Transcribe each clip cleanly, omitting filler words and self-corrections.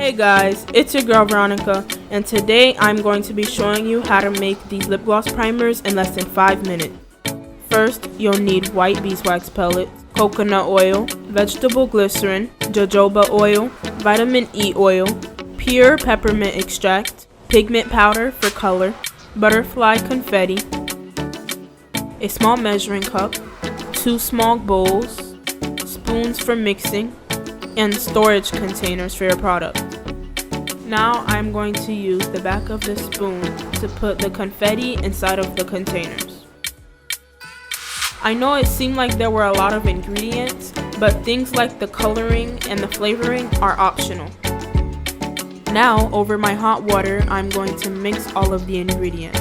Hey guys, it's your girl Veronica, and today I'm going to be showing you how to make these lip gloss primers in less than 5 minutes. First, you'll need white beeswax pellets, coconut oil, vegetable glycerin, jojoba oil, vitamin E oil, pure peppermint extract, pigment powder for color, butterfly confetti, a small measuring cup, 2 small bowls, spoons for mixing, and storage containers for your product. Now I'm going to use the back of the spoon to put the confetti inside of the containers. I know it seemed like there were a lot of ingredients, but things like the coloring and the flavoring are optional. Now, over my hot water, I'm going to mix all of the ingredients.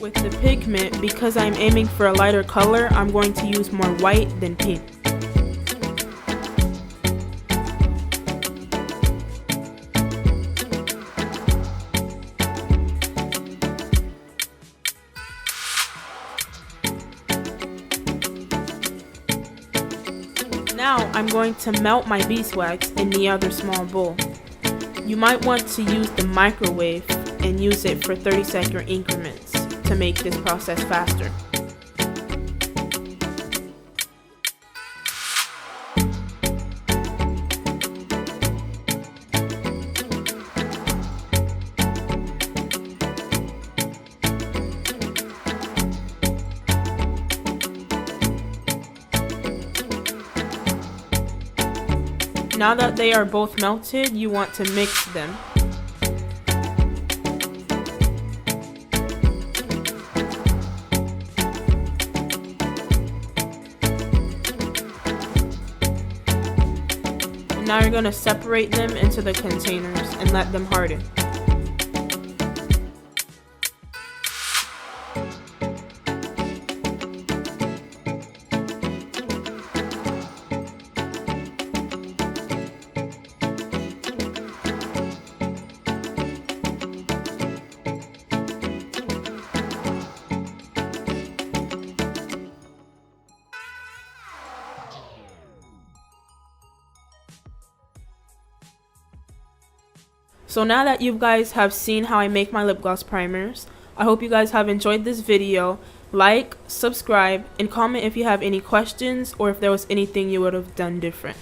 With the pigment, because I'm aiming for a lighter color, I'm going to use more white than pink. Now I'm going to melt my beeswax in the other small bowl. You might want to use the microwave and use it for 30-second increments to make this process faster. Now that they are both melted, you want to mix them. Now you're going to separate them into the containers and let them harden. So now that you guys have seen how I make my lip gloss primers, I hope you guys have enjoyed this video. Like, subscribe, and comment if you have any questions or if there was anything you would have done different.